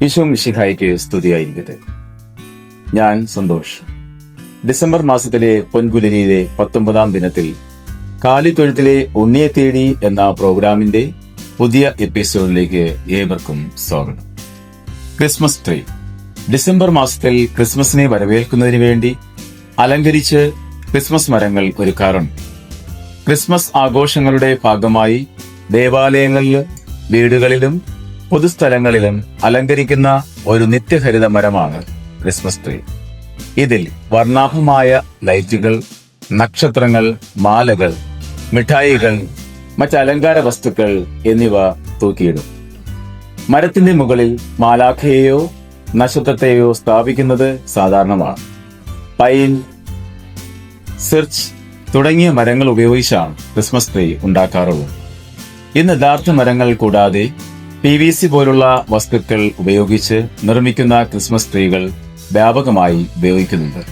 ഈശോ മിശിഹായ്ക്ക് സ്തുതിയായിരിക്കട്ടെ. ഞാൻ സന്തോഷ്. ഡിസംബർ മാസത്തിലെ പൊൻപുലരിയിലെ 19-ാം ദിനത്തിൽ കാലിത്തൊഴുത്തിലെ ഉണ്ണിയെ തേടി എന്ന പ്രോഗ്രാമിന്റെ പുതിയ എപ്പിസോഡിലേക്ക് ഏവർക്കും സ്വാഗതം. Christmas tree. ഡിസംബർ മാസത്തിൽ ക്രിസ്മസിനെ വരവേൽക്കുന്നതിന് വേണ്ടി അലങ്കരിച്ച് ക്രിസ്മസ് മരങ്ങൾ ഒരുക്കാറുണ്ട്. ക്രിസ്മസ് ആഘോഷങ്ങളുടെ ഭാഗമായി ദേവാലയങ്ങളിലും വീടുകളിലും പൊതുസ്ഥലങ്ങളിലും അലങ്കരിക്കുന്ന ഒരു നിത്യഹരിത മരമാണ് ക്രിസ്മസ് ട്രീ. ഇതിൽ വർണ്ണാഭമായ ലൈറ്റുകൾ, നക്ഷത്രങ്ങൾ, മാലകൾ, മിഠായികൾ, മറ്റ് അലങ്കാര വസ്തുക്കൾ എന്നിവ തൂക്കിയിടും. മരത്തിന്റെ മുകളിൽ മാലാഖയെയോ നക്ഷത്രത്തെയോ സ്ഥാപിക്കുന്നത് സാധാരണമാണ്. പൈൻ, സിർച്ച് തുടങ്ങിയ മരങ്ങൾ ഉപയോഗിച്ചാണ് ക്രിസ്മസ് ട്രീ ഉണ്ടാക്കാറുള്ളത്. ഇന്ന് യഥാർത്ഥ മരങ്ങൾ കൂടാതെ PVC പോലുള്ള വസ്തുക്കൾ ഉപയോഗിച്ച് നിർമ്മിക്കുന്ന ക്രിസ്മസ് ട്രീകൾ വ്യാപകമായി ഉപയോഗിക്കുന്നുണ്ട്.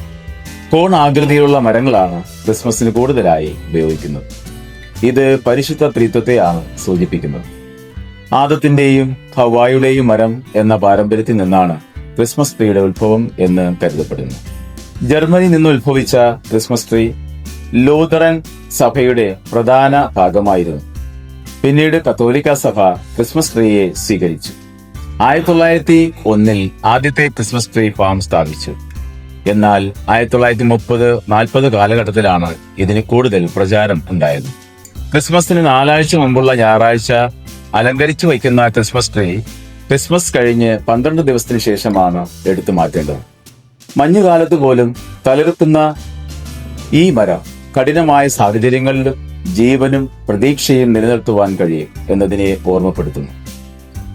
കോൺ ആകൃതിയിലുള്ള മരങ്ങളാണ് ക്രിസ്മസിന് കൂടുതലായി ഉപയോഗിക്കുന്നത്. ഇത് പരിശുദ്ധ ത്രിത്വത്തെയാണ് സൂചിപ്പിക്കുന്നത്. ആദത്തിന്റെയും ഹവ്വായുടെയും മരം എന്ന പാരമ്പര്യത്തിൽ നിന്നാണ് ക്രിസ്മസ് ട്രീയുടെ ഉത്ഭവം എന്ന് കരുതപ്പെടുന്നു. ജർമ്മനിയിൽ നിന്ന് ഉത്ഭവിച്ച ക്രിസ്മസ് ട്രീ ലൂഥറൻ സഭയുടെ പ്രധാന ഭാഗമായിരുന്നു. പിന്നീട് കത്തോലിക്ക സഭ ക്രിസ്മസ് ട്രീയെ സ്വീകരിച്ചു. 1901 ആദ്യത്തെ ക്രിസ്മസ് ട്രീ ഫാം സ്ഥാപിച്ചു. എന്നാൽ 1930-40 കാലഘട്ടത്തിലാണ് ഇതിന് കൂടുതൽ പ്രചാരം ഉണ്ടായത്. ക്രിസ്മസിന് 4 ആഴ്ച മുമ്പുള്ള ഞായറാഴ്ച അലങ്കരിച്ചു വയ്ക്കുന്ന ക്രിസ്മസ് ട്രീ ക്രിസ്മസ് കഴിഞ്ഞ് 12 ദിവസത്തിന് ശേഷമാണ് എടുത്തു മാറ്റേണ്ടത്. മഞ്ഞുകാലത്ത് പോലും തളിർക്കുന്ന ഈ മരം കഠിനമായ സാഹചര്യങ്ങളിലും ജീവനും പ്രതീക്ഷയും നിലനിർത്തുവാൻ കഴിയും എന്നതിനെ ഓർമ്മപ്പെടുത്തുന്നു.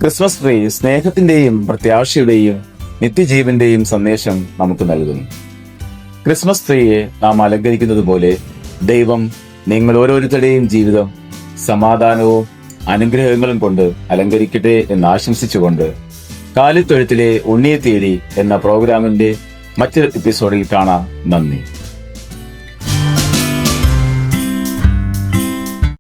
ക്രിസ്മസ് ട്രീ സ്നേഹത്തിന്റെയും പ്രത്യാശയുടെയും നിത്യജീവന്റെയും സന്ദേശം നമുക്ക് നൽകുന്നു. ക്രിസ്മസ് ട്രീയെ നാം അലങ്കരിക്കുന്നത് പോലെ ദൈവം നിങ്ങൾ ഓരോരുത്തരുടെയും ജീവിതം സമാധാനവും അനുഗ്രഹങ്ങളും കൊണ്ട് അലങ്കരിക്കട്ടെ എന്ന് ആശംസിച്ചുകൊണ്ട് കാലിത്തൊഴുത്തിലെ ഉണ്ണിയെ തേടി എന്ന പ്രോഗ്രാമിന്റെ മറ്റൊരു എപ്പിസോഡിൽ കാണാം. നന്ദി.